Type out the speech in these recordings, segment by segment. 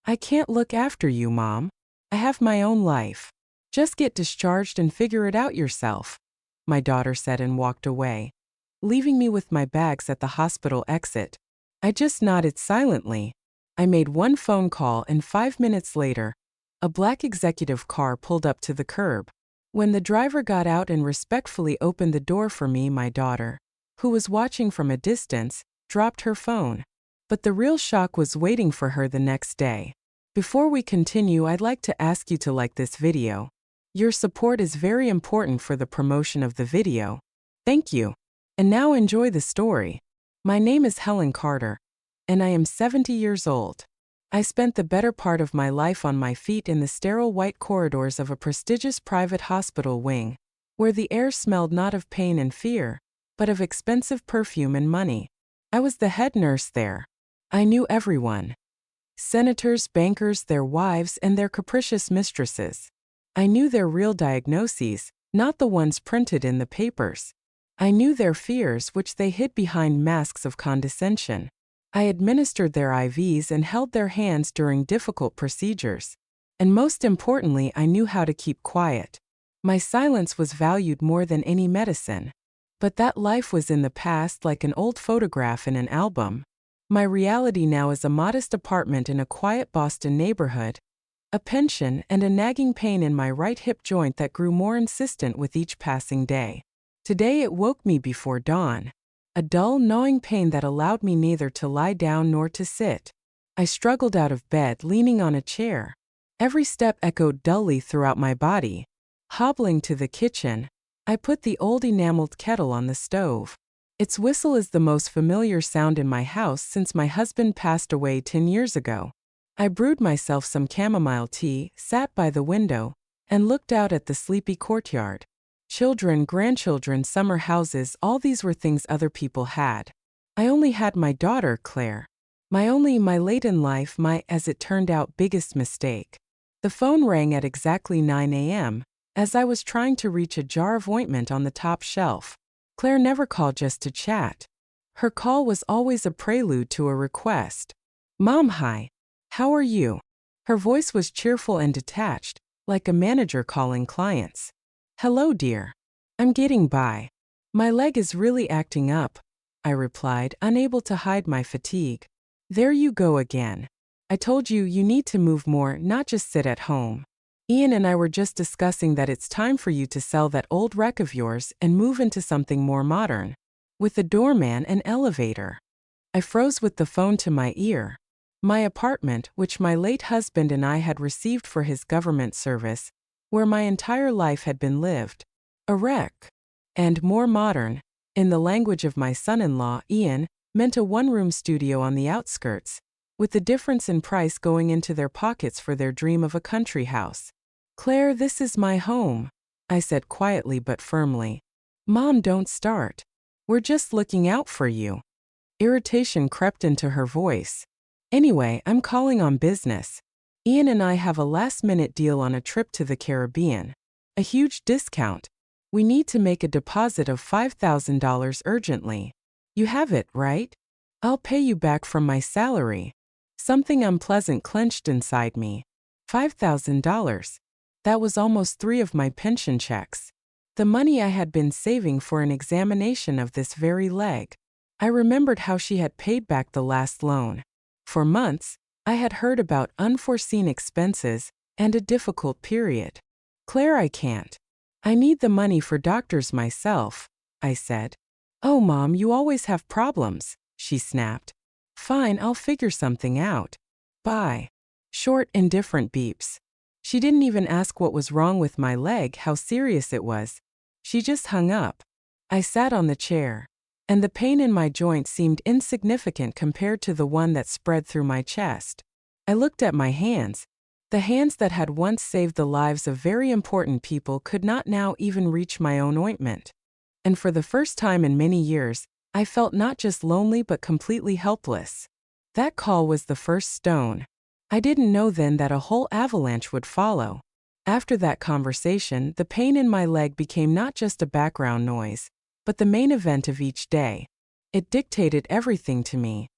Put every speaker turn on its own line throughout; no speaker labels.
I can't look after you, Mom. I have my own life. Just get discharged and figure it out yourself, my daughter said and walked away, leaving me with my bags at the hospital exit. I just nodded silently. I made one phone call and 5 minutes later, a black executive car pulled up to the curb. When the driver got out and respectfully opened the door for me, my daughter, who was watching from a distance, dropped her phone. But the real shock was waiting for her the next day. Before we continue, I'd like to ask you to like this video. Your support is very important for the promotion of the video. Thank you. And now enjoy the story. My name is Helen Carter, and I am 70 years old. I spent the better part of my life on my feet in the sterile white corridors of a prestigious private hospital wing, where the air smelled not of pain and fear, but of expensive perfume and money. I was the head nurse there. I knew everyone. Senators, bankers, their wives, and their capricious mistresses. I knew their real diagnoses, not the ones printed in the papers. I knew their fears, which they hid behind masks of condescension. I administered their IVs and held their hands during difficult procedures. And most importantly, I knew how to keep quiet. My silence was valued more than any medicine. But that life was in the past, like an old photograph in an album. My reality now is a modest apartment in a quiet Boston neighborhood, a pension, and a nagging pain in my right hip joint that grew more insistent with each passing day. Today it woke me before dawn. A dull, gnawing pain that allowed me neither to lie down nor to sit. I struggled out of bed, leaning on a chair. Every step echoed dully throughout my body. Hobbling to the kitchen, I put the old enameled kettle on the stove. Its whistle is the most familiar sound in my house since my husband passed away 10 years ago. I brewed myself some chamomile tea, sat by the window, and looked out at the sleepy courtyard. Children, grandchildren, summer houses, all these were things other people had. I only had my daughter, Claire. My late in life, my, as it turned out, biggest mistake. The phone rang at exactly 9 a.m., as I was trying to reach a jar of ointment on the top shelf. Claire never called just to chat. Her call was always a prelude to a request. Mom, hi. How are you? Her voice was cheerful and detached, like a manager calling clients. Hello, dear. I'm getting by. My leg is really acting up, I replied, unable to hide my fatigue. There you go again. I told you you need to move more, not just sit at home. Ian and I were just discussing that it's time for you to sell that old wreck of yours and move into something more modern, with a doorman and elevator. I froze with the phone to my ear. My apartment, which my late husband and I had received for his government service, where my entire life had been lived, a wreck. And more modern, in the language of my son-in-law, Ian, meant a one-room studio on the outskirts, with the difference in price going into their pockets for their dream of a country house. Claire, this is my home, I said quietly but firmly. Mom, don't start. We're just looking out for you. Irritation crept into her voice. Anyway, I'm calling on business. Ian and I have a last-minute deal on a trip to the Caribbean. A huge discount. We need to make a deposit of $5,000 urgently. You have it, right? I'll pay you back from my salary. Something unpleasant clenched inside me. $5,000. That was almost 3 of my pension checks. The money I had been saving for an examination of this very leg. I remembered how she had paid back the last loan. For months, I had heard about unforeseen expenses and a difficult period. Claire, I can't. I need the money for doctors myself, I said. Oh, Mom, you always have problems, she snapped. Fine, I'll figure something out. Bye. Short, indifferent beeps. She didn't even ask what was wrong with my leg, how serious it was. She just hung up. I sat on the chair, and the pain in my joint seemed insignificant compared to the one that spread through my chest. I looked at my hands. The hands that had once saved the lives of very important people could not now even reach my own ointment. And for the first time in many years, I felt not just lonely but completely helpless. That call was the first stone. I didn't know then that a whole avalanche would follow. After that conversation, the pain in my leg became not just a background noise, but the main event of each day. It dictated everything to me.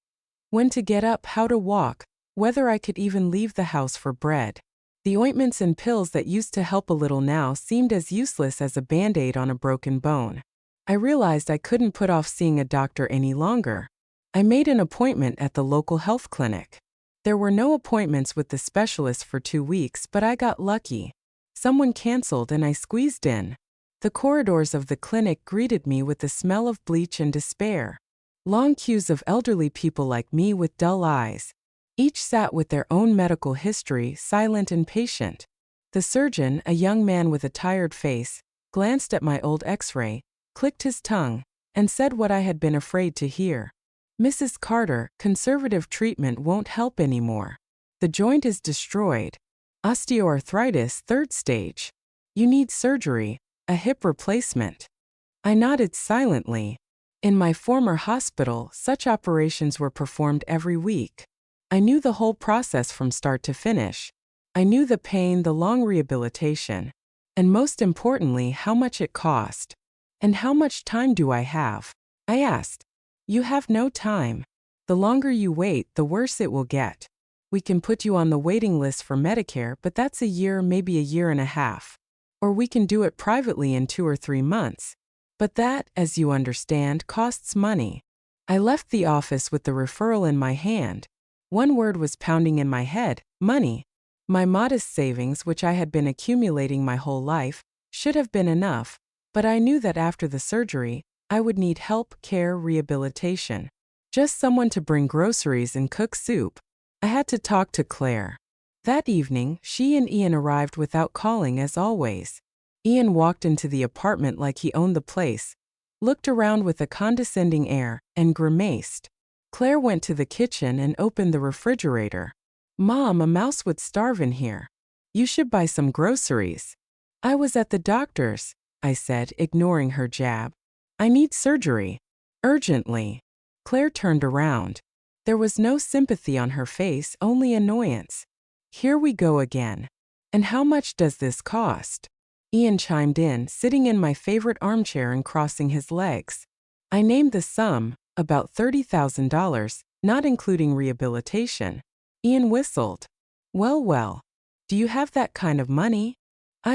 When to get up, how to walk, whether I could even leave the house for bread. The ointments and pills that used to help a little now seemed as useless as a band-aid on a broken bone. I realized I couldn't put off seeing a doctor any longer. I made an appointment at the local health clinic. There were no appointments with the specialist for 2 weeks, but I got lucky. Someone canceled and I squeezed in. The corridors of the clinic greeted me with the smell of bleach and despair. Long queues of elderly people like me with dull eyes. Each sat with their own medical history, silent and patient. The surgeon, a young man with a tired face, glanced at my old X-ray, clicked his tongue, and said what I had been afraid to hear. "Mrs. Carter, conservative treatment won't help anymore. The joint is destroyed. Osteoarthritis, 3rd stage. You need surgery, a hip replacement." I nodded silently. In my former hospital, such operations were performed every week. I knew the whole process from start to finish. I knew the pain, the long rehabilitation, and most importantly, how much it cost. "And how much time do I have?" I asked. "You have no time. The longer you wait, the worse it will get. We can put you on the waiting list for Medicare, but that's a year, maybe a year and a half. Or we can do it privately in 2 or 3 months. But that, as you understand, costs money." I left the office with the referral in my hand. One word was pounding in my head: money. My modest savings, which I had been accumulating my whole life, should have been enough, but I knew that after the surgery, I would need help, care, rehabilitation. Just someone to bring groceries and cook soup. I had to talk to Claire. That evening, she and Ian arrived without calling as always. Ian walked into the apartment like he owned the place, looked around with a condescending air, and grimaced. Claire went to the kitchen and opened the refrigerator. "Mom, a mouse would starve in here. You should buy some groceries." "I was at the doctor's," I said, ignoring her jab. "I need surgery. Urgently." Claire turned around. There was no sympathy on her face, only annoyance. "Here we go again. And how much does this cost?" Ian chimed in, sitting in my favorite armchair and crossing his legs. I named the sum, about $30,000, not including rehabilitation. Ian whistled. Well, do you have that kind of money?"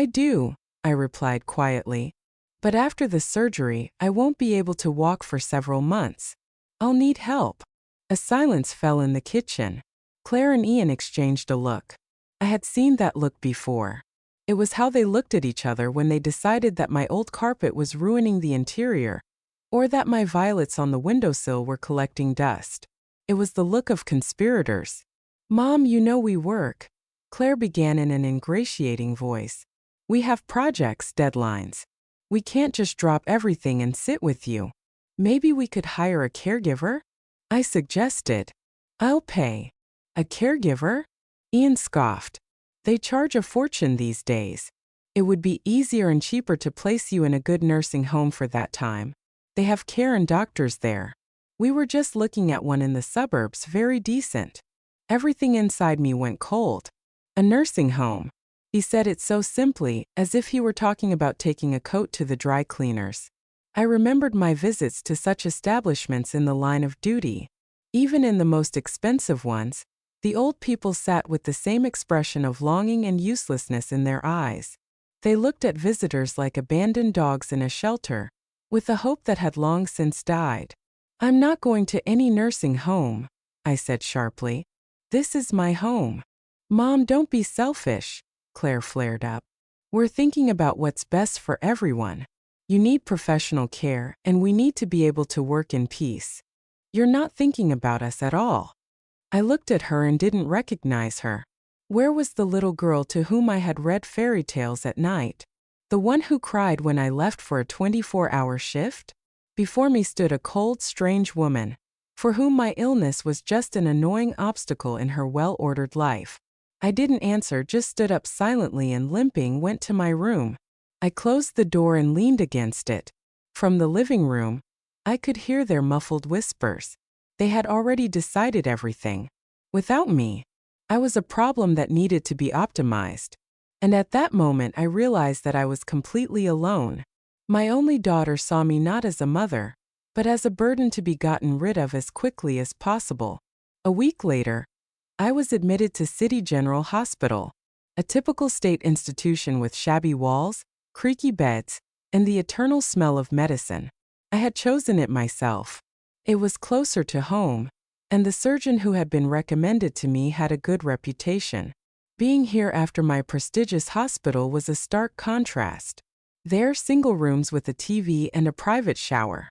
"I do," I replied quietly. "But after the surgery, I won't be able to walk for several months. I'll need help." A silence fell in the kitchen. Claire and Ian exchanged a look. I had seen that look before. It was how they looked at each other when they decided that my old carpet was ruining the interior, or that my violets on the windowsill were collecting dust. It was the look of conspirators. "Mom, you know we work," Claire began in an ingratiating voice. "We have projects, deadlines. We can't just drop everything and sit with you. Maybe we could hire a caregiver?" I suggested. "I'll pay." "A caregiver?" Ian scoffed. "They charge a fortune these days. It would be easier and cheaper to place you in a good nursing home for that time. They have care and doctors there. We were just looking at one in the suburbs, very decent." Everything inside me went cold. A nursing home. He said it so simply, as if he were talking about taking a coat to the dry cleaners. I remembered my visits to such establishments in the line of duty. Even in the most expensive ones, the old people sat with the same expression of longing and uselessness in their eyes. They looked at visitors like abandoned dogs in a shelter, with a hope that had long since died. "I'm not going to any nursing home," I said sharply. "This is my home." "Mom, don't be selfish," Claire flared up. "We're thinking about what's best for everyone. You need professional care, and we need to be able to work in peace. You're not thinking about us at all." I looked at her and didn't recognize her. Where was the little girl to whom I had read fairy tales at night? The one who cried when I left for a 24-hour shift? Before me stood a cold, strange woman, for whom my illness was just an annoying obstacle in her well-ordered life. I didn't answer, just stood up silently and limping went to my room. I closed the door and leaned against it. From the living room, I could hear their muffled whispers. They had already decided everything. Without me, I was a problem that needed to be optimized. And at that moment I realized that I was completely alone. My only daughter saw me not as a mother, but as a burden to be gotten rid of as quickly as possible. A week later, I was admitted to City General Hospital, a typical state institution with shabby walls, creaky beds, and the eternal smell of medicine. I had chosen it myself. It was closer to home, and the surgeon who had been recommended to me had a good reputation. Being here after my prestigious hospital was a stark contrast. There, single rooms with a TV and a private shower.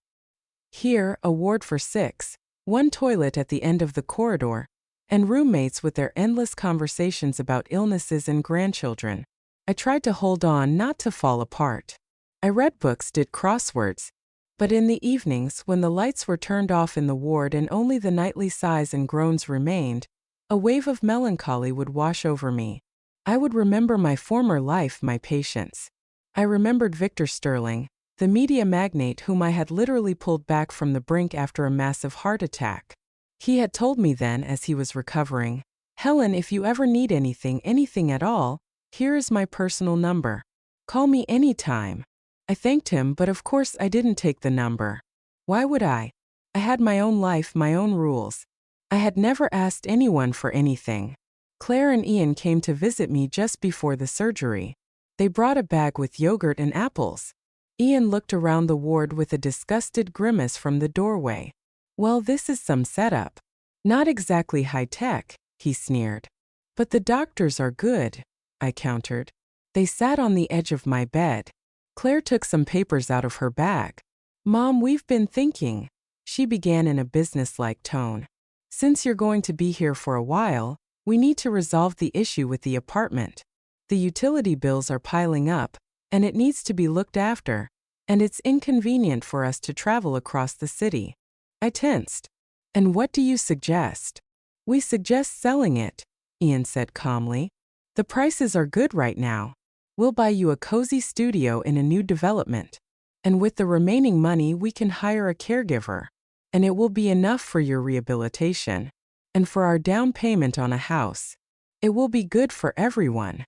Here, a ward for 6, one toilet at the end of the corridor, and roommates with their endless conversations about illnesses and grandchildren. I tried to hold on not to fall apart. I read books, did crosswords, but in the evenings, when the lights were turned off in the ward and only the nightly sighs and groans remained, a wave of melancholy would wash over me. I would remember my former life, my patients. I remembered Victor Sterling, the media magnate whom I had literally pulled back from the brink after a massive heart attack. He had told me then, as he was recovering, "Helen, if you ever need anything at all, here is my personal number. Call me any time." I thanked him, but of course I didn't take the number. Why would I? I had my own life, my own rules. I had never asked anyone for anything. Claire and Ian came to visit me just before the surgery. They brought a bag with yogurt and apples. Ian looked around the ward with a disgusted grimace from the doorway. "Well, this is some setup. Not exactly high-tech," he sneered. "But the doctors are good," I countered. They sat on the edge of my bed. Claire took some papers out of her bag. "Mom, we've been thinking," she began in a businesslike tone. "Since you're going to be here for a while, we need to resolve the issue with the apartment. The utility bills are piling up, and it needs to be looked after, and it's inconvenient for us to travel across the city." I tensed. "And what do you suggest?" "We suggest selling it," Ian said calmly. "The prices are good right now. We'll buy you a cozy studio in a new development. And with the remaining money, we can hire a caregiver. And it will be enough for your rehabilitation. And for our down payment on a house. It will be good for everyone."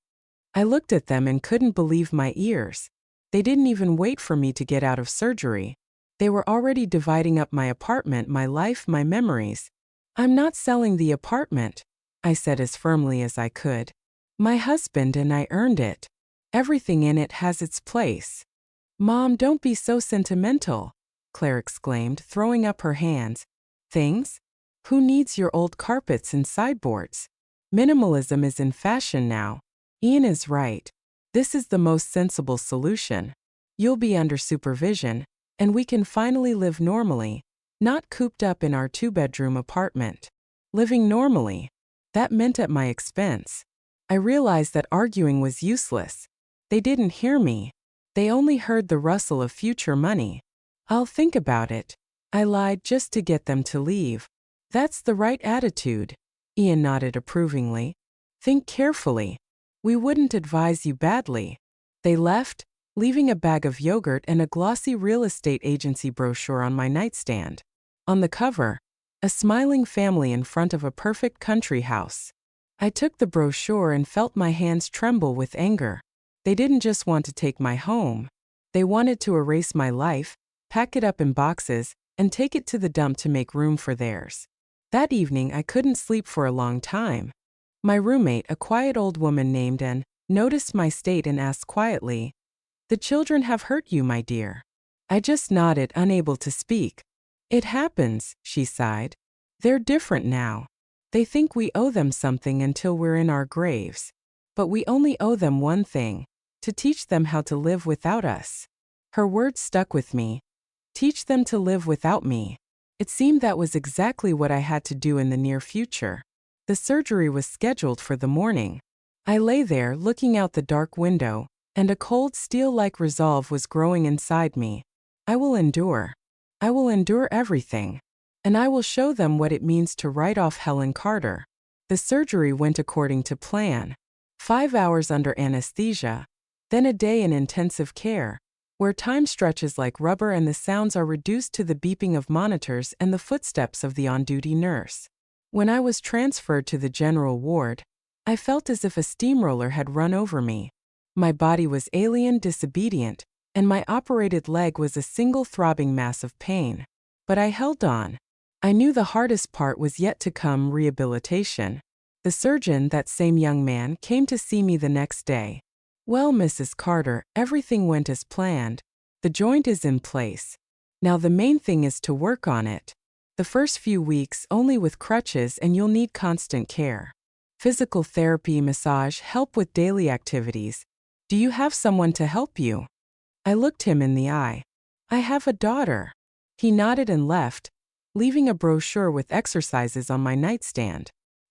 I looked at them and couldn't believe my ears. They didn't even wait for me to get out of surgery. They were already dividing up my apartment, my life, my memories. "I'm not selling the apartment," I said as firmly as I could. "My husband and I earned it. Everything in it has its place." "Mom, don't be so sentimental," Claire exclaimed, throwing up her hands. "Things? Who needs your old carpets and sideboards? Minimalism is in fashion now. Ian is right. This is the most sensible solution. You'll be under supervision, and we can finally live normally, not cooped up in our 2-bedroom apartment. Living normally. That meant at my expense. I realized that arguing was useless. They didn't hear me. They only heard the rustle of future money. "I'll think about it," I lied just to get them to leave. "That's the right attitude," Ian nodded approvingly. "Think carefully. We wouldn't advise you badly." They left, leaving a bag of yogurt and a glossy real estate agency brochure on my nightstand. On the cover, a smiling family in front of a perfect country house. I took the brochure and felt my hands tremble with anger. They didn't just want to take my home. They wanted to erase my life, pack it up in boxes, and take it to the dump to make room for theirs. That evening, I couldn't sleep for a long time. My roommate, a quiet old woman named Anne, noticed my state and asked quietly, "The children have hurt you, my dear?" I just nodded, unable to speak. "It happens," she sighed. "They're different now. They think we owe them something until we're in our graves. But we only owe them one thing: to teach them how to live without us." Her words stuck with me. Teach them to live without me. It seemed that was exactly what I had to do in the near future. The surgery was scheduled for the morning. I lay there, looking out the dark window, and a cold steel-like resolve was growing inside me. I will endure. I will endure everything. And I will show them what it means to write off Helen Carter. The surgery went according to plan. 5 hours under anesthesia, then a day in intensive care, where time stretches like rubber and the sounds are reduced to the beeping of monitors and the footsteps of the on-duty nurse. When I was transferred to the general ward, I felt as if a steamroller had run over me. My body was alien, disobedient, and my operated leg was a single throbbing mass of pain. But I held on. I knew the hardest part was yet to come: rehabilitation. The surgeon, that same young man, came to see me the next day. Well, Mrs. Carter, everything went as planned. The joint is in place. Now the main thing is to work on it. The first few weeks only with crutches, and you'll need constant care. Physical therapy, massage, help with daily activities. Do you have someone to help you? I looked him in the eye. I have a daughter. He nodded and left, leaving a brochure with exercises on my nightstand.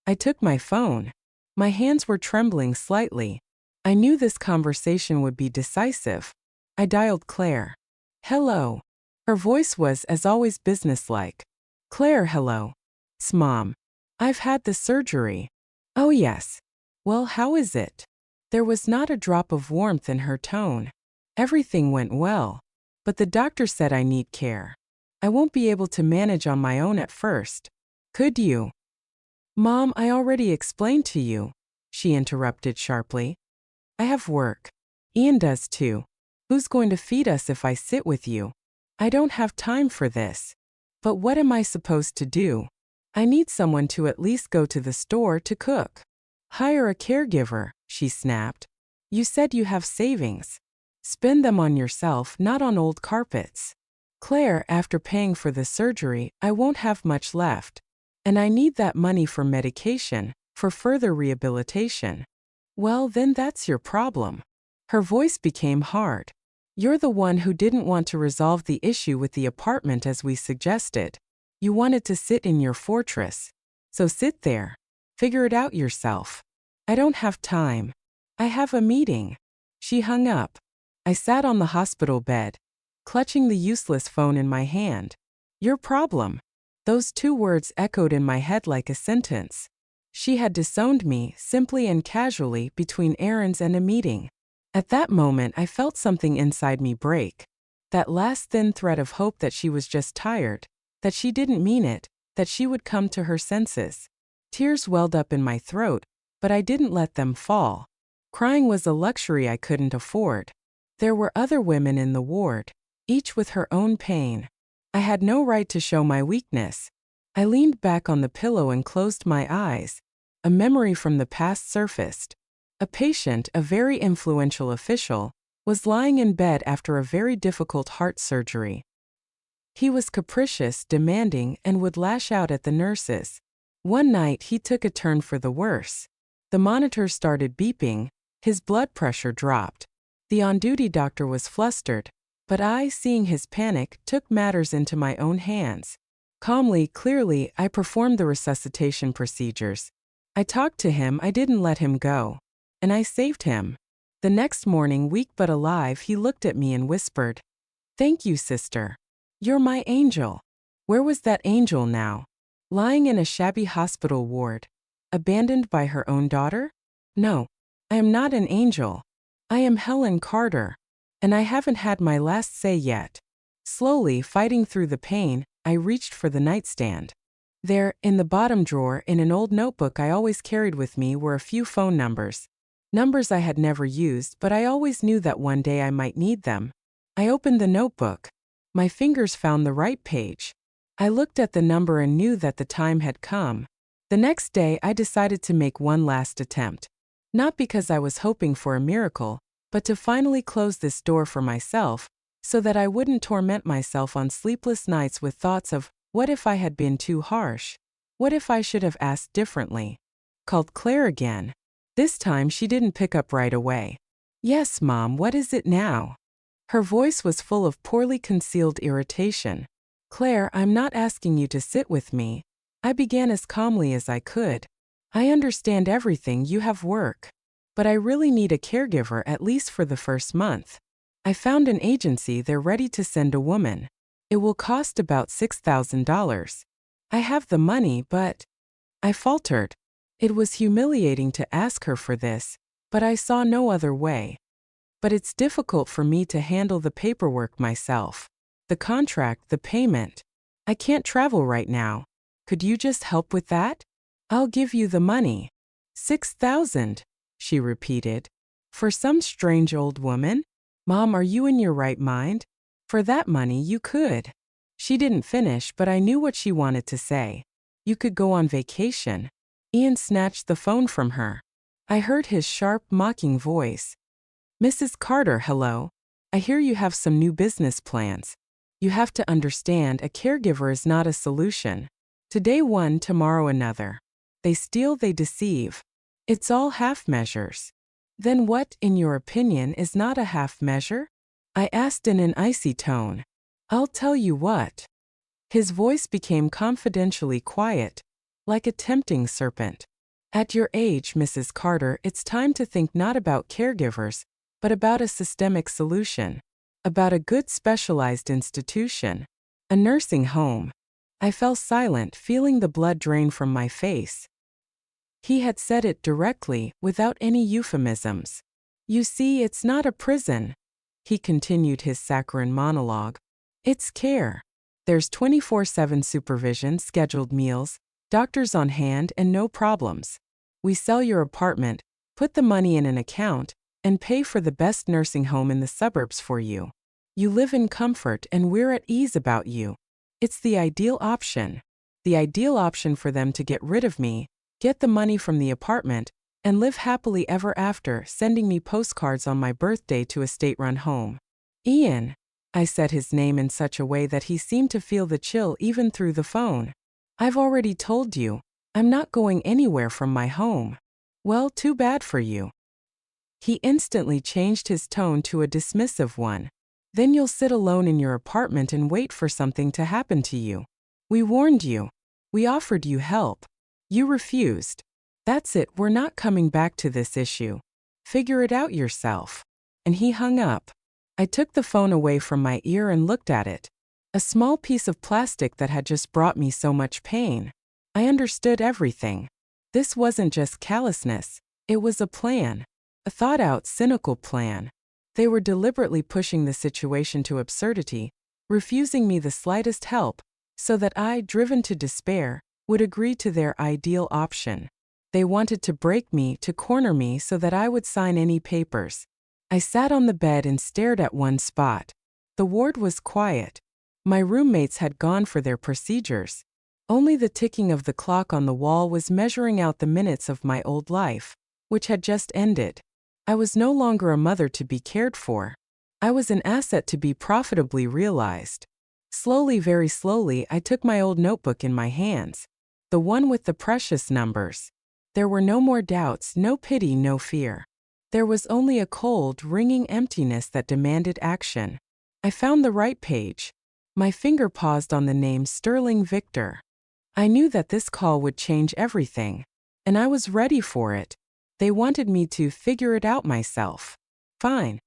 I took my phone. My hands were trembling slightly. I knew this conversation would be decisive. I dialed Claire. Hello. Her voice was, as always, businesslike. Claire, hello. It's Mom. I've had the surgery. Oh yes. Well, how is it? There was not a drop of warmth in her tone. Everything went well, but the doctor said I need care. I won't be able to manage on my own at first. Could you? Mom, I already explained to you, she interrupted sharply. I have work. Ian does too. Who's going to feed us if I sit with you? I don't have time for this. But what am I supposed to do? I need someone to at least go to the store to cook. Hire a caregiver, she snapped. You said you have savings. Spend them on yourself, not on old carpets. Claire, after paying for the surgery, I won't have much left. And I need that money for medication, for further rehabilitation. Well, then that's your problem. Her voice became hard. You're the one who didn't want to resolve the issue with the apartment as we suggested. You wanted to sit in your fortress. So sit there. Figure it out yourself. I don't have time. I have a meeting. She hung up. I sat on the hospital bed, clutching the useless phone in my hand. Your problem. Those two words echoed in my head like a sentence. She had disowned me, simply and casually, between errands and a meeting. At that moment, I felt something inside me break. That last thin thread of hope that she was just tired, that she didn't mean it, that she would come to her senses. Tears welled up in my throat, but I didn't let them fall. Crying was a luxury I couldn't afford. There were other women in the ward, each with her own pain. I had no right to show my weakness. I leaned back on the pillow and closed my eyes. A memory from the past surfaced. A patient, a very influential official, was lying in bed after a very difficult heart surgery. He was capricious, demanding, and would lash out at the nurses. One night he took a turn for the worse. The monitor started beeping, his blood pressure dropped. The on-duty doctor was flustered, but I, seeing his panic, took matters into my own hands. Calmly, clearly, I performed the resuscitation procedures. I talked to him, I didn't let him go. And I saved him. The next morning, weak but alive, he looked at me and whispered, "Thank you, sister. You're my angel." Where was that angel now? Lying in a shabby hospital ward, abandoned by her own daughter? No, I am not an angel. I am Helen Carter, and I haven't had my last say yet. Slowly, fighting through the pain, I reached for the nightstand. There, in the bottom drawer, in an old notebook I always carried with me, were a few phone numbers. Numbers I had never used, but I always knew that one day I might need them. I opened the notebook. My fingers found the right page. I looked at the number and knew that the time had come. The next day I decided to make one last attempt. Not because I was hoping for a miracle, but to finally close this door for myself, so that I wouldn't torment myself on sleepless nights with thoughts of, what if I had been too harsh? What if I should have asked differently? Called Claire again. This time she didn't pick up right away. Yes, Mom, what is it now? Her voice was full of poorly concealed irritation. Claire, I'm not asking you to sit with me. I began as calmly as I could. I understand everything, you have work. But I really need a caregiver at least for the first month. I found an agency, they're ready to send a woman. It will cost about $6,000. I have the money, but... I faltered. It was humiliating to ask her for this, but I saw no other way. But it's difficult for me to handle the paperwork myself. The contract, the payment. I can't travel right now. Could you just help with that? I'll give you the money. 6,000, she repeated. For some strange old woman? Mom, are you in your right mind? For that money, you could. She didn't finish, but I knew what she wanted to say. You could go on vacation. Ian snatched the phone from her. I heard his sharp, mocking voice. Mrs. Carter, hello. I hear you have some new business plans. You have to understand a caregiver is not a solution. Today one, tomorrow another. They steal, they deceive. It's all half measures. Then what, in your opinion, is not a half measure? I asked in an icy tone. I'll tell you what. His voice became confidentially quiet, like a tempting serpent. At your age, Mrs. Carter, it's time to think not about caregivers, but about a systemic solution. About a good specialized institution. A nursing home. I fell silent, feeling the blood drain from my face. He had said it directly, without any euphemisms. You see, it's not a prison. He continued his saccharine monologue. It's care. There's 24/7 supervision, scheduled meals, doctors on hand, and no problems. We sell your apartment, put the money in an account, and pay for the best nursing home in the suburbs for you. You live in comfort and we're at ease about you. It's the ideal option. The ideal option for them to get rid of me, get the money from the apartment, and live happily ever after, sending me postcards on my birthday to a state-run home. Ian. I said his name in such a way that he seemed to feel the chill even through the phone. I've already told you, I'm not going anywhere from my home. Well, too bad for you. He instantly changed his tone to a dismissive one. Then you'll sit alone in your apartment and wait for something to happen to you. We warned you. We offered you help. You refused. That's it, we're not coming back to this issue. Figure it out yourself. And he hung up. I took the phone away from my ear and looked at it. A small piece of plastic that had just brought me so much pain. I understood everything. This wasn't just callousness. It was a plan. A thought-out, cynical plan. They were deliberately pushing the situation to absurdity, refusing me the slightest help, so that I, driven to despair, would agree to their ideal option. They wanted to break me, to corner me so that I would sign any papers. I sat on the bed and stared at one spot. The ward was quiet. My roommates had gone for their procedures. Only the ticking of the clock on the wall was measuring out the minutes of my old life, which had just ended. I was no longer a mother to be cared for. I was an asset to be profitably realized. Slowly, very slowly, I took my old notebook in my hands. The one with the precious numbers. There were no more doubts, no pity, no fear. There was only a cold, ringing emptiness that demanded action. I found the right page. My finger paused on the name Sterling Victor. I knew that this call would change everything. And I was ready for it. They wanted me to figure it out myself. Fine.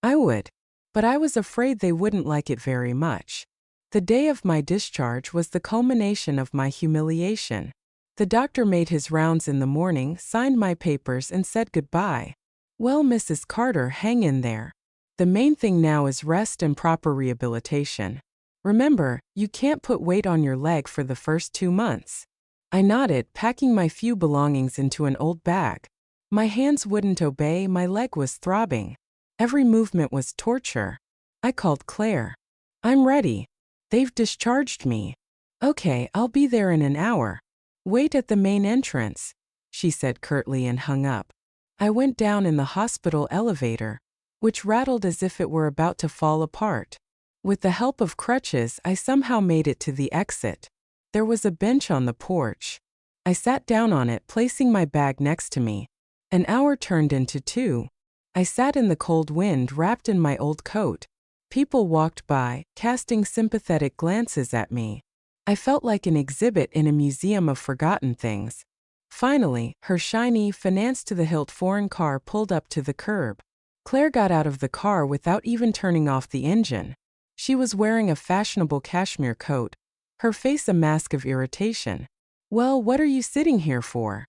I would. But I was afraid they wouldn't like it very much. The day of my discharge was the culmination of my humiliation. The doctor made his rounds in the morning, signed my papers, and said goodbye. Well, Mrs. Carter, hang in there. The main thing now is rest and proper rehabilitation. Remember, you can't put weight on your leg for the first 2 months. I nodded, packing my few belongings into an old bag. My hands wouldn't obey, my leg was throbbing. Every movement was torture. I called Claire. I'm ready. They've discharged me. Okay, I'll be there in an hour. Wait at the main entrance, she said curtly and hung up. I went down in the hospital elevator, which rattled as if it were about to fall apart. With the help of crutches, I somehow made it to the exit. There was a bench on the porch. I sat down on it, placing my bag next to me. An hour turned into 2. I sat in the cold wind, wrapped in my old coat. People walked by, casting sympathetic glances at me. I felt like an exhibit in a museum of forgotten things. Finally, her shiny, finance-to-the-hilt foreign car pulled up to the curb. Claire got out of the car without even turning off the engine. She was wearing a fashionable cashmere coat, her face a mask of irritation. Well, what are you sitting here for?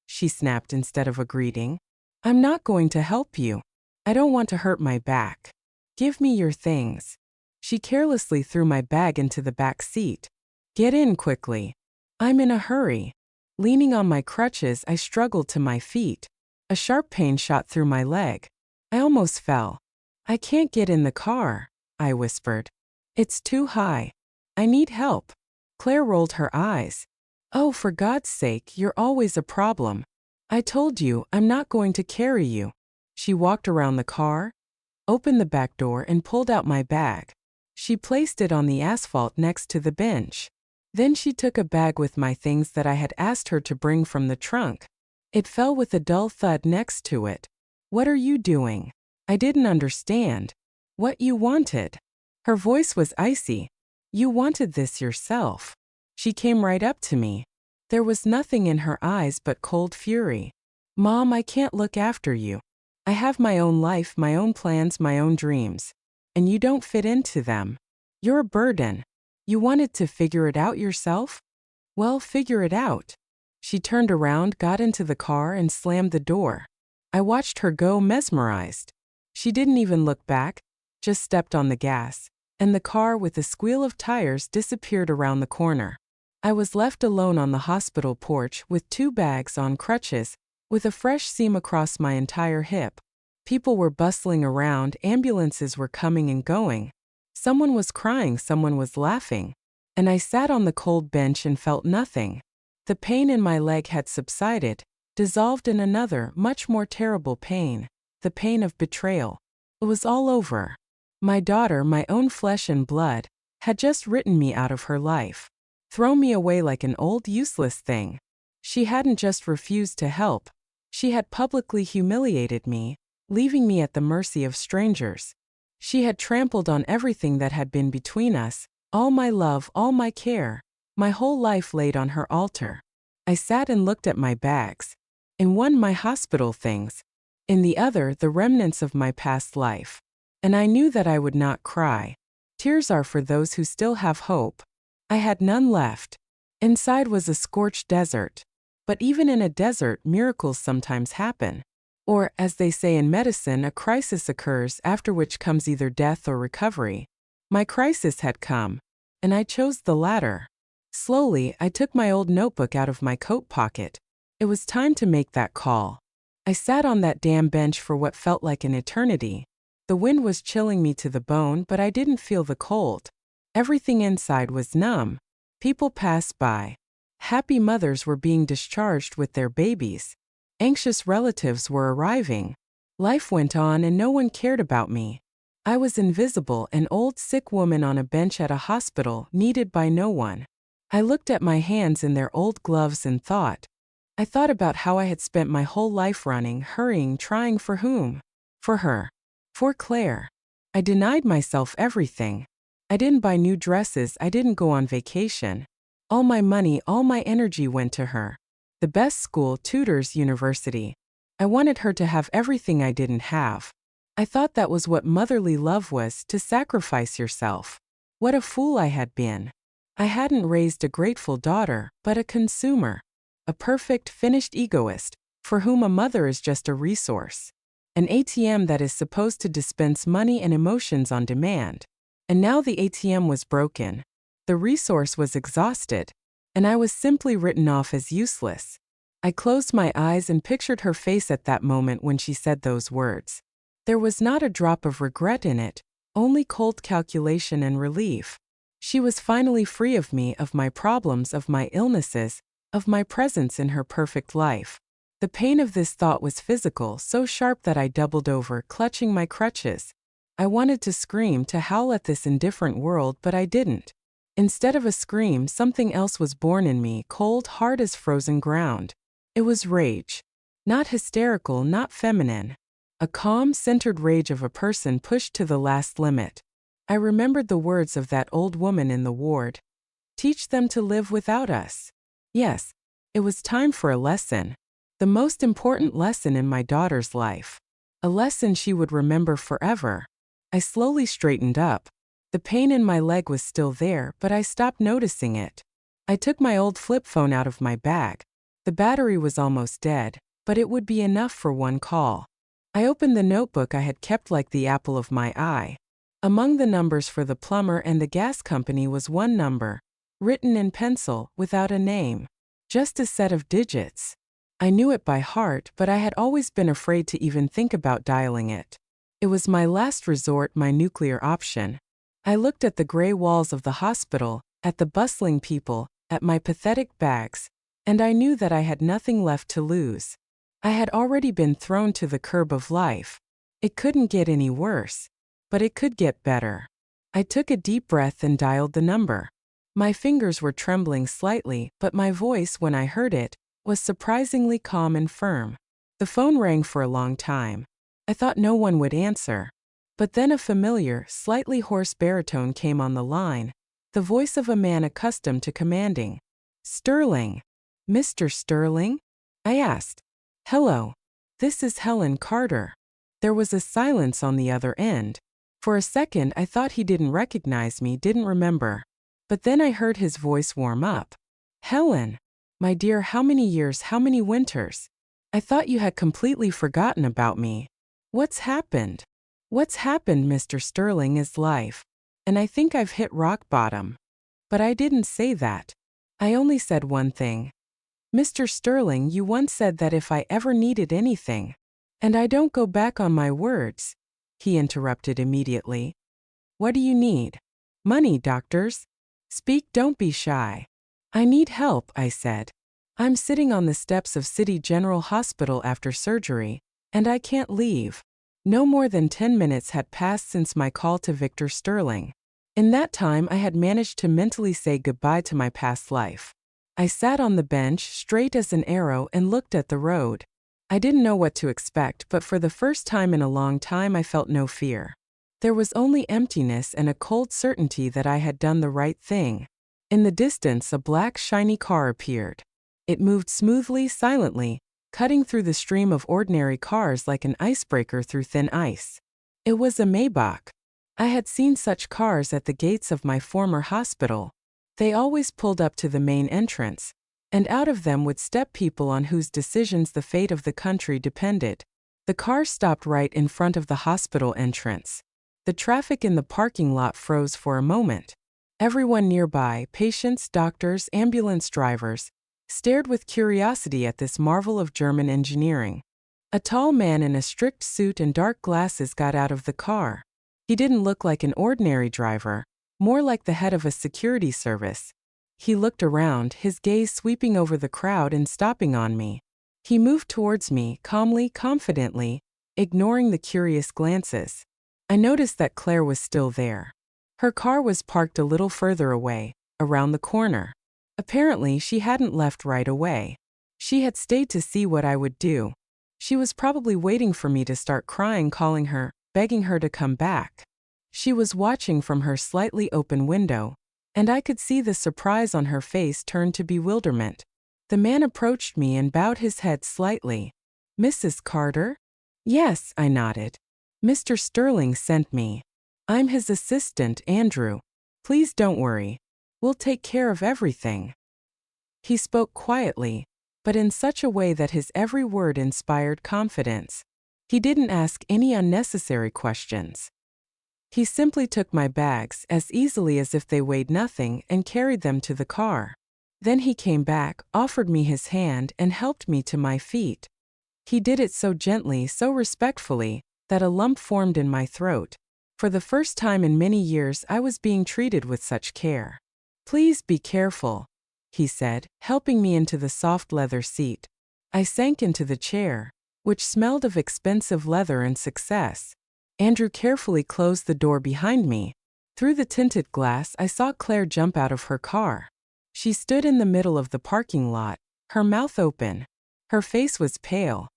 She snapped instead of a greeting. I'm not going to help you. I don't want to hurt my back. Give me your things. She carelessly threw my bag into the back seat. Get in quickly. I'm in a hurry. Leaning on my crutches, I struggled to my feet. A sharp pain shot through my leg. I almost fell. I can't get in the car, I whispered. It's too high. I need help. Claire rolled her eyes. Oh, for God's sake, you're always a problem. I told you, I'm not going to carry you. She walked around the car, opened the back door and pulled out my bag. She placed it on the asphalt next to the bench. Then she took a bag with my things that I had asked her to bring from the trunk. It fell with a dull thud next to it. What are you doing? I didn't understand. What you wanted? Her voice was icy. You wanted this yourself. She came right up to me. There was nothing in her eyes but cold fury. Mom, I can't look after you. I have my own life, my own plans, my own dreams. And you don't fit into them. You're a burden. You wanted to figure it out yourself? Well, figure it out. She turned around, got into the car, and slammed the door. I watched her go, mesmerized. She didn't even look back, just stepped on the gas, and the car with a squeal of tires disappeared around the corner. I was left alone on the hospital porch with 2 bags on crutches, with a fresh seam across my entire hip. People were bustling around, ambulances were coming and going. Someone was crying, someone was laughing. And I sat on the cold bench and felt nothing. The pain in my leg had subsided, dissolved in another, much more terrible pain, the pain of betrayal. It was all over. My daughter, my own flesh and blood, had just written me out of her life, thrown me away like an old, useless thing. She hadn't just refused to help. She had publicly humiliated me, leaving me at the mercy of strangers. She had trampled on everything that had been between us, all my love, all my care, my whole life laid on her altar. I sat and looked at my bags. In one, my hospital things. In the other, the remnants of my past life. And I knew that I would not cry. Tears are for those who still have hope. I had none left. Inside was a scorched desert. But even in a desert, miracles sometimes happen. Or, as they say in medicine, a crisis occurs after which comes either death or recovery. My crisis had come, and I chose the latter. Slowly, I took my old notebook out of my coat pocket. It was time to make that call. I sat on that damn bench for what felt like an eternity. The wind was chilling me to the bone, but I didn't feel the cold. Everything inside was numb. People passed by. Happy mothers were being discharged with their babies. Anxious relatives were arriving. Life went on and no one cared about me. I was invisible, an old sick woman on a bench at a hospital, needed by no one. I looked at my hands in their old gloves and thought. I thought about how I had spent my whole life running, hurrying, trying for whom? For her. For Claire. I denied myself everything. I didn't buy new dresses, I didn't go on vacation. All my money, all my energy went to her. The best school, tutors, university. I wanted her to have everything I didn't have. I thought that was what motherly love was, to sacrifice yourself. What a fool I had been. I hadn't raised a grateful daughter, but a consumer. A perfect, finished egoist, for whom a mother is just a resource. An ATM that is supposed to dispense money and emotions on demand. And now the ATM was broken. The resource was exhausted. And I was simply written off as useless. I closed my eyes and pictured her face at that moment when she said those words. There was not a drop of regret in it, only cold calculation and relief. She was finally free of me, of my problems, of my illnesses, of my presence in her perfect life. The pain of this thought was physical, so sharp that I doubled over, clutching my crutches. I wanted to scream, to howl at this indifferent world, but I didn't. Instead of a scream, something else was born in me, cold, hard as frozen ground. It was rage. Not hysterical, not feminine. A calm, centered rage of a person pushed to the last limit. I remembered the words of that old woman in the ward. Teach them to live without us. Yes, it was time for a lesson. The most important lesson in my daughter's life. A lesson she would remember forever. I slowly straightened up. The pain in my leg was still there, but I stopped noticing it. I took my old flip phone out of my bag. The battery was almost dead, but it would be enough for one call. I opened the notebook I had kept like the apple of my eye. Among the numbers for the plumber and the gas company was one number, written in pencil, without a name. Just a set of digits. I knew it by heart, but I had always been afraid to even think about dialing it. It was my last resort, my nuclear option. I looked at the gray walls of the hospital, at the bustling people, at my pathetic bags, and I knew that I had nothing left to lose. I had already been thrown to the curb of life. It couldn't get any worse, but it could get better. I took a deep breath and dialed the number. My fingers were trembling slightly, but my voice, when I heard it, was surprisingly calm and firm. The phone rang for a long time. I thought no one would answer. But then a familiar, slightly hoarse baritone came on the line, the voice of a man accustomed to commanding. "Sterling. Mr. Sterling?" I asked. "Hello. This is Helen Carter." There was a silence on the other end. For a second I thought he didn't recognize me, didn't remember. But then I heard his voice warm up. "Helen. My dear, how many years, how many winters? I thought you had completely forgotten about me. What's happened?" "What's happened, Mr. Sterling, is life. And I think I've hit rock bottom." But I didn't say that. I only said one thing. "Mr. Sterling, you once said that if I ever needed anything." "And I don't go back on my words," he interrupted immediately. "What do you need?" "Money, doctors. Speak, don't be shy." "I need help," I said. "I'm sitting on the steps of City General Hospital after surgery, and I can't leave." No more than 10 minutes had passed since my call to Victor Sterling. In that time I had managed to mentally say goodbye to my past life. I sat on the bench, straight as an arrow, and looked at the road. I didn't know what to expect, but for the first time in a long time I felt no fear. There was only emptiness and a cold certainty that I had done the right thing. In the distance, a black, shiny car appeared. It moved smoothly, silently, cutting through the stream of ordinary cars like an icebreaker through thin ice. It was a Maybach. I had seen such cars at the gates of my former hospital. They always pulled up to the main entrance, and out of them would step people on whose decisions the fate of the country depended. The car stopped right in front of the hospital entrance. The traffic in the parking lot froze for a moment. Everyone nearby, patients, doctors, ambulance drivers, stared with curiosity at this marvel of German engineering. A tall man in a strict suit and dark glasses got out of the car. He didn't look like an ordinary driver, more like the head of a security service. He looked around, his gaze sweeping over the crowd and stopping on me. He moved towards me, calmly, confidently, ignoring the curious glances. I noticed that Claire was still there. Her car was parked a little further away, around the corner. Apparently, she hadn't left right away. She had stayed to see what I would do. She was probably waiting for me to start crying, calling her, begging her to come back. She was watching from her slightly open window, and I could see the surprise on her face turn to bewilderment. The man approached me and bowed his head slightly. "Mrs. Carter?" "Yes," I nodded. "Mr. Sterling sent me. I'm his assistant, Andrew. Please don't worry. We'll take care of everything." He spoke quietly, but in such a way that his every word inspired confidence. He didn't ask any unnecessary questions. He simply took my bags as easily as if they weighed nothing and carried them to the car. Then he came back, offered me his hand, and helped me to my feet. He did it so gently, so respectfully, that a lump formed in my throat. For the first time in many years I was being treated with such care. "Please be careful," he said, helping me into the soft leather seat. I sank into the chair, which smelled of expensive leather and success. Andrew carefully closed the door behind me. Through the tinted glass I saw Claire jump out of her car. She stood in the middle of the parking lot, her mouth open. Her face was pale.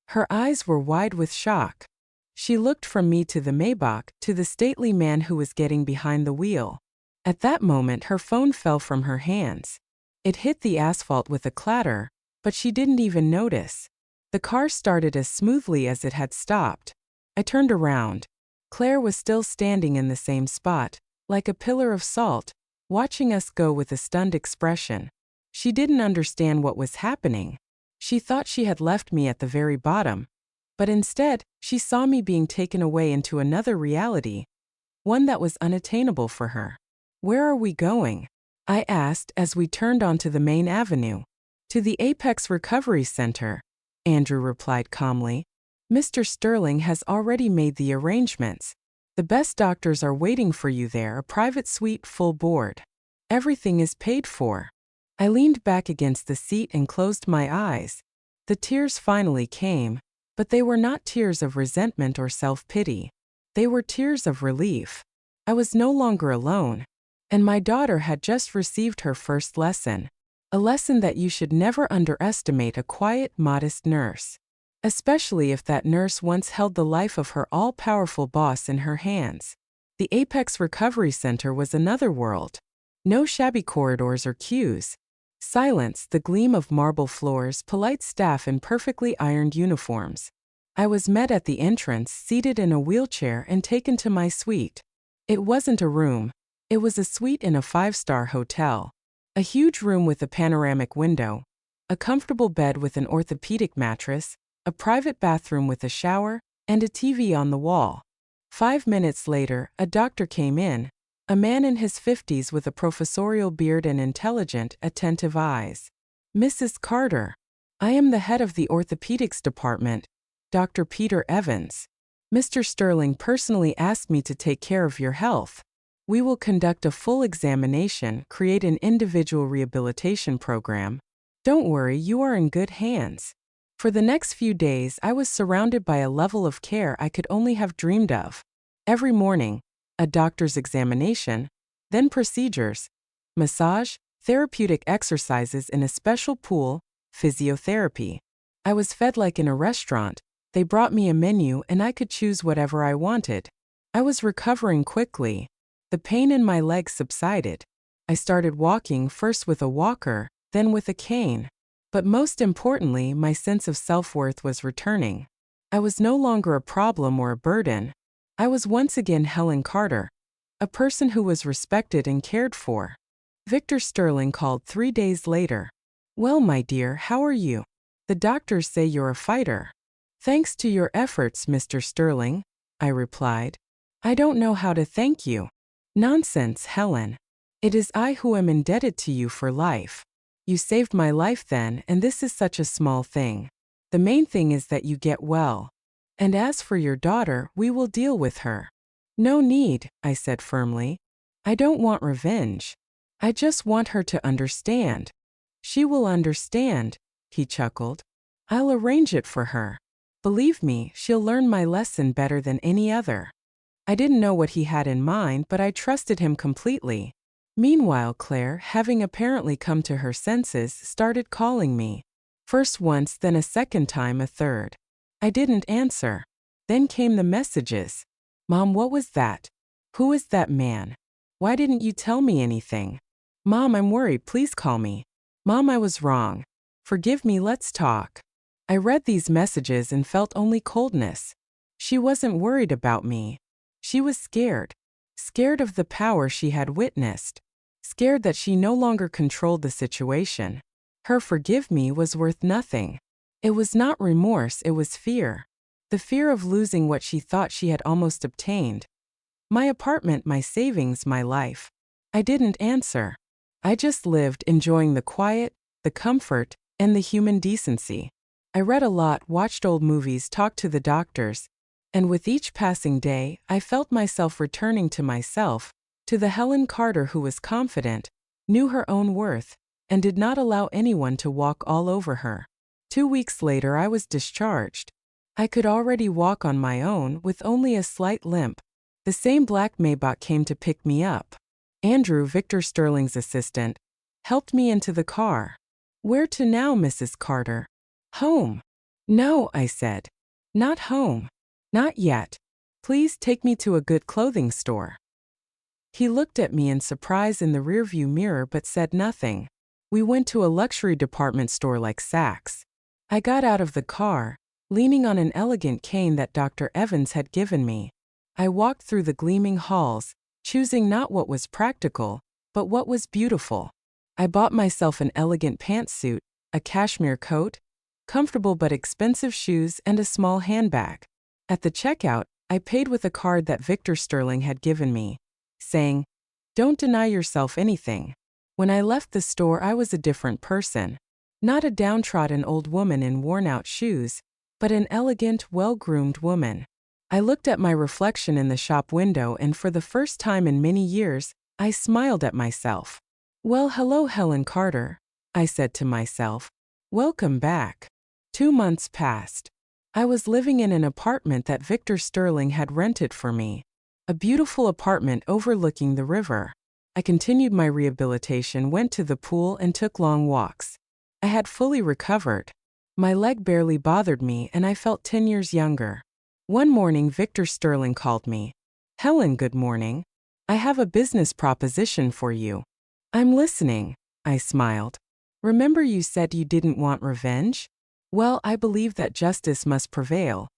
Her eyes were wide with shock. She looked from me to the Maybach, to the stately man who was getting behind the wheel. At that moment her phone fell from her hands. It hit the asphalt with a clatter, but she didn't even notice. The car started as smoothly as it had stopped. I turned around. Claire was still standing in the same spot, like a pillar of salt, watching us go with a stunned expression. She didn't understand what was happening. She thought she had left me at the very bottom. But instead, she saw me being taken away into another reality, one that was unattainable for her. "Where are we going?" I asked as we turned onto the main avenue. "To the Apex Recovery Center," Andrew replied calmly. "Mr. Sterling has already made the arrangements. The best doctors are waiting for you there, a private suite, full board. Everything is paid for." I leaned back against the seat and closed my eyes. The tears finally came, but they were not tears of resentment or self-pity. They were tears of relief. I was no longer alone, and my daughter had just received her first lesson. A lesson that you should never underestimate a quiet, modest nurse, especially if that nurse once held the life of her all-powerful boss in her hands. The Apex Recovery Center was another world. No shabby corridors or queues. Silence, the gleam of marble floors, polite staff in perfectly ironed uniforms. I was met at the entrance, seated in a wheelchair and taken to my suite. It wasn't a room. It was a suite in a 5-star hotel. A huge room with a panoramic window, a comfortable bed with an orthopedic mattress, a private bathroom with a shower, and a TV on the wall. 5 minutes later, a doctor came in, a man in his 50s with a professorial beard and intelligent, attentive eyes. "Mrs. Carter, I am the head of the orthopedics department, Dr. Peter Evans. Mr. Sterling personally asked me to take care of your health. We will conduct a full examination, create an individual rehabilitation program. Don't worry, you are in good hands." For the next few days, I was surrounded by a level of care I could only have dreamed of. Every morning, a doctor's examination, then procedures, massage, therapeutic exercises in a special pool, physiotherapy. I was fed like in a restaurant. They brought me a menu and I could choose whatever I wanted. I was recovering quickly. The pain in my legs subsided. I started walking first with a walker, then with a cane. But most importantly, my sense of self-worth was returning. I was no longer a problem or a burden. I was once again Helen Carter, a person who was respected and cared for. Victor Sterling called 3 days later. "Well, my dear, how are you? The doctors say you're a fighter." "Thanks to your efforts, Mr. Sterling," I replied. "I don't know how to thank you." "Nonsense, Helen. It is I who am indebted to you for life. You saved my life then, and this is such a small thing. The main thing is that you get well. And as for your daughter, we will deal with her." "No need," I said firmly. "I don't want revenge. I just want her to understand." "She will understand," he chuckled. "I'll arrange it for her. Believe me, she'll learn my lesson better than any other." I didn't know what he had in mind, but I trusted him completely. Meanwhile, Claire, having apparently come to her senses, started calling me. First once, then a second time, a third. I didn't answer. Then came the messages. "Mom, what was that? Who is that man? Why didn't you tell me anything? Mom, I'm worried, please call me. Mom, I was wrong. Forgive me, let's talk." I read these messages and felt only coldness. She wasn't worried about me. She was scared. Scared of the power she had witnessed. Scared that she no longer controlled the situation. Her "forgive me" was worth nothing. It was not remorse, it was fear. The fear of losing what she thought she had almost obtained. My apartment, my savings, my life. I didn't answer. I just lived, enjoying the quiet, the comfort, and the human decency. I read a lot, watched old movies, talked to the doctors, and with each passing day, I felt myself returning to myself, to the Helen Carter who was confident, knew her own worth, and did not allow anyone to walk all over her. 2 weeks later, I was discharged. I could already walk on my own, with only a slight limp. The same black Maybach came to pick me up. Andrew, Victor Sterling's assistant, helped me into the car. "Where to now, Mrs. Carter?" "Home." "No," I said. "Not home. Not yet. Please take me to a good clothing store." He looked at me in surprise in the rearview mirror but said nothing. We went to a luxury department store like Saks. I got out of the car, leaning on an elegant cane that Dr. Evans had given me. I walked through the gleaming halls, choosing not what was practical, but what was beautiful. I bought myself an elegant pantsuit, a cashmere coat, comfortable but expensive shoes, and a small handbag. At the checkout, I paid with a card that Victor Sterling had given me, saying, "Don't deny yourself anything." When I left the store, I was a different person. Not a downtrodden old woman in worn-out shoes, but an elegant, well-groomed woman. I looked at my reflection in the shop window and for the first time in many years, I smiled at myself. "Well, hello, Helen Carter," I said to myself. Welcome back. 2 months passed. I was living in an apartment that Victor Sterling had rented for me. A beautiful apartment overlooking the river. I continued my rehabilitation, went to the pool, and took long walks. I had fully recovered. My leg barely bothered me, and I felt 10 years younger. One morning, Victor Sterling called me. Helen, good morning. I have a business proposition for you. I'm listening, I smiled. Remember you said you didn't want revenge? Well, I believe that justice must prevail,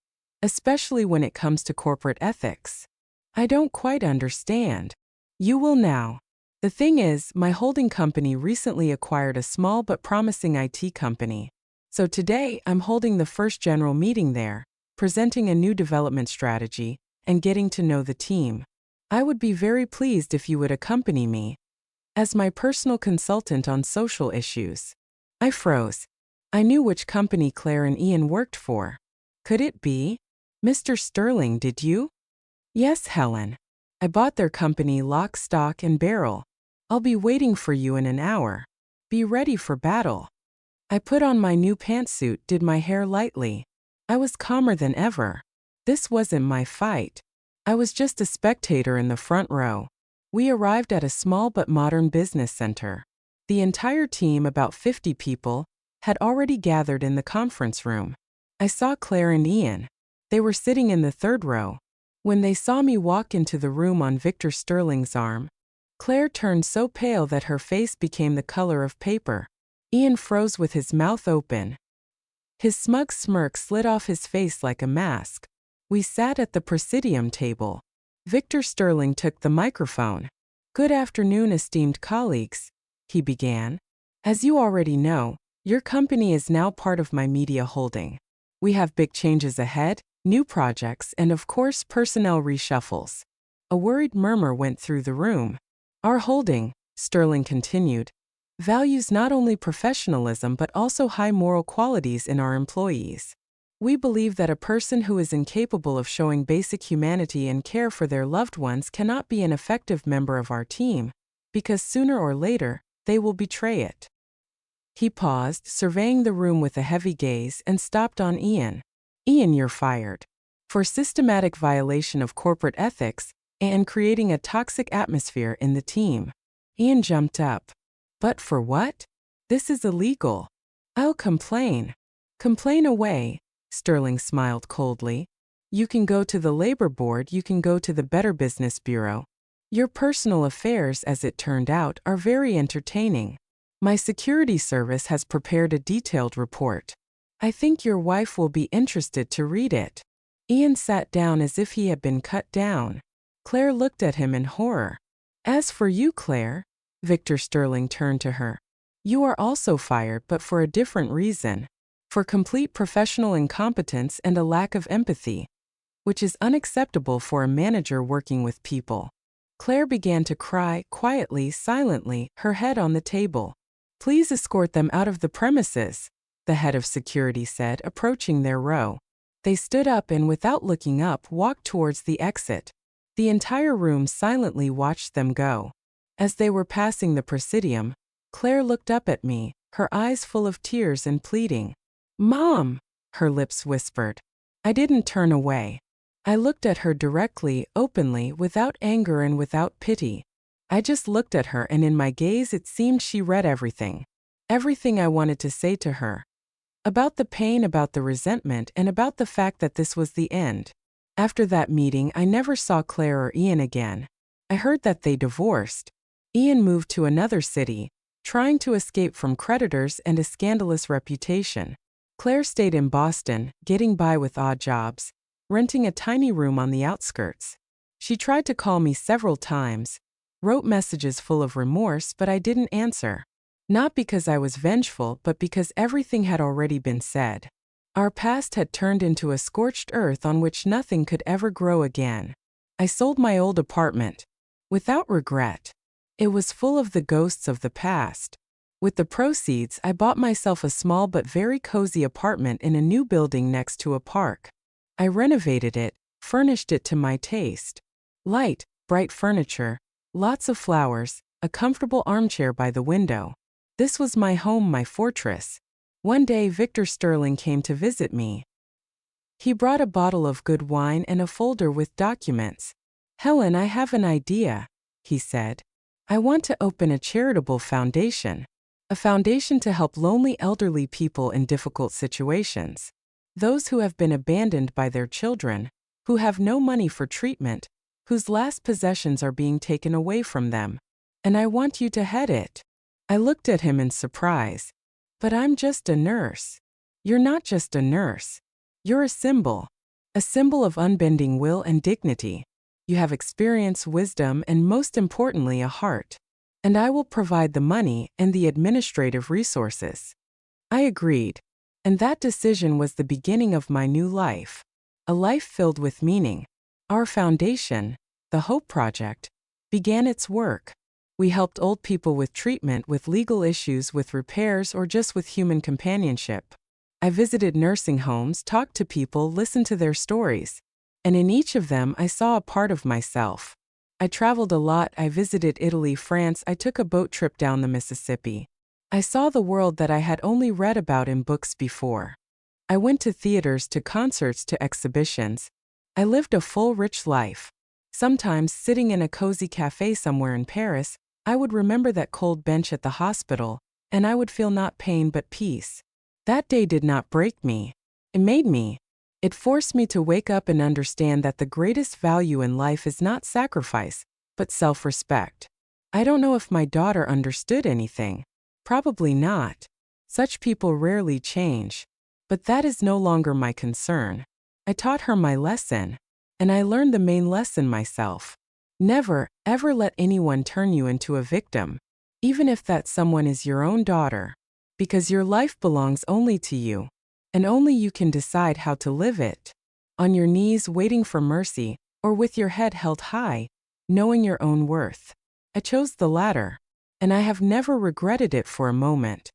especially when it comes to corporate ethics. I don't quite understand. You will now. The thing is, my holding company recently acquired a small but promising IT company. So today, I'm holding the first general meeting there, presenting a new development strategy, and getting to know the team. I would be very pleased if you would accompany me as my personal consultant on social issues. I froze. I knew which company Claire and Ian worked for. Could it be? Mr. Sterling, did you? Yes, Helen. I bought their company lock, stock, and barrel. I'll be waiting for you in an hour. Be ready for battle. I put on my new pantsuit, did my hair lightly. I was calmer than ever. This wasn't my fight. I was just a spectator in the front row. We arrived at a small but modern business center. The entire team, about 50 people, had already gathered in the conference room. I saw Claire and Ian. They were sitting in the third row. When they saw me walk into the room on Victor Sterling's arm, Claire turned so pale that her face became the color of paper. Ian froze with his mouth open. His smug smirk slid off his face like a mask. We sat at the presidium table. Victor Sterling took the microphone. Good afternoon, esteemed colleagues, he began. As you already know, your company is now part of my media holding. We have big changes ahead, new projects, and of course personnel reshuffles. A worried murmur went through the room. Our holding, Sterling continued, values not only professionalism but also high moral qualities in our employees. We believe that a person who is incapable of showing basic humanity and care for their loved ones cannot be an effective member of our team, because sooner or later, they will betray it. He paused, surveying the room with a heavy gaze, and stopped on Ian. Ian, you're fired. For systematic violation of corporate ethics and creating a toxic atmosphere in the team. Ian jumped up. But for what? This is illegal. I'll complain. Complain away. Sterling smiled coldly. You can go to the labor board, you can go to the Better Business Bureau. Your personal affairs, as it turned out, are very entertaining. My security service has prepared a detailed report. I think your wife will be interested to read it. Ian sat down as if he had been cut down. Claire looked at him in horror. As for you, Claire, Victor Sterling turned to her. You are also fired, but for a different reason. For complete professional incompetence and a lack of empathy, which is unacceptable for a manager working with people. Claire began to cry, quietly, silently, her head on the table. Please escort them out of the premises, the head of security said, approaching their row. They stood up and, without looking up, walked towards the exit. The entire room silently watched them go. As they were passing the presidium, Claire looked up at me, her eyes full of tears and pleading. Mom, her lips whispered. I didn't turn away. I looked at her directly, openly, without anger and without pity. I just looked at her, and in my gaze it seemed she read everything. Everything I wanted to say to her. About the pain, about the resentment, and about the fact that this was the end. After that meeting, I never saw Claire or Ian again. I heard that they divorced. Ian moved to another city, trying to escape from creditors and a scandalous reputation. Claire stayed in Boston, getting by with odd jobs, renting a tiny room on the outskirts. She tried to call me several times, wrote messages full of remorse, but I didn't answer. Not because I was vengeful, but because everything had already been said. Our past had turned into a scorched earth on which nothing could ever grow again. I sold my old apartment. Without regret. It was full of the ghosts of the past. With the proceeds, I bought myself a small but very cozy apartment in a new building next to a park. I renovated it, furnished it to my taste. Light, bright furniture, lots of flowers, a comfortable armchair by the window. This was my home, my fortress. One day, Victor Sterling came to visit me. He brought a bottle of good wine and a folder with documents. "Helen, I have an idea," he said. "I want to open a charitable foundation. A foundation to help lonely elderly people in difficult situations. Those who have been abandoned by their children, who have no money for treatment, whose last possessions are being taken away from them. And I want you to head it." I looked at him in surprise. "But I'm just a nurse." "You're not just a nurse. You're a symbol of unbending will and dignity. You have experience, wisdom, and most importantly, a heart. And I will provide the money and the administrative resources." I agreed. And that decision was the beginning of my new life. A life filled with meaning. Our foundation, the Hope Project, began its work. We helped old people with treatment, with legal issues, with repairs, or just with human companionship. I visited nursing homes, talked to people, listened to their stories. And in each of them, I saw a part of myself. I traveled a lot. I visited Italy, France. I took a boat trip down the Mississippi. I saw the world that I had only read about in books before. I went to theaters, to concerts, to exhibitions. I lived a full, rich life. Sometimes, sitting in a cozy cafe somewhere in Paris, I would remember that cold bench at the hospital, and I would feel not pain but peace. That day did not break me. It made me. It forced me to wake up and understand that the greatest value in life is not sacrifice, but self-respect. I don't know if my daughter understood anything. Probably not. Such people rarely change. But that is no longer my concern. I taught her my lesson. And I learned the main lesson myself. Never, ever let anyone turn you into a victim. Even if that someone is your own daughter. Because your life belongs only to you. And only you can decide how to live it. On your knees waiting for mercy, or with your head held high, knowing your own worth. I chose the latter. And I have never regretted it for a moment.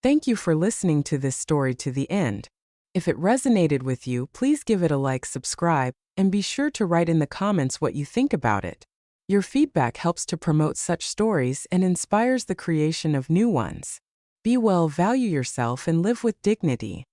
Thank you for listening to this story to the end. If it resonated with you, please give it a like, subscribe, and be sure to write in the comments what you think about it. Your feedback helps to promote such stories and inspires the creation of new ones. Be well, value yourself, and live with dignity.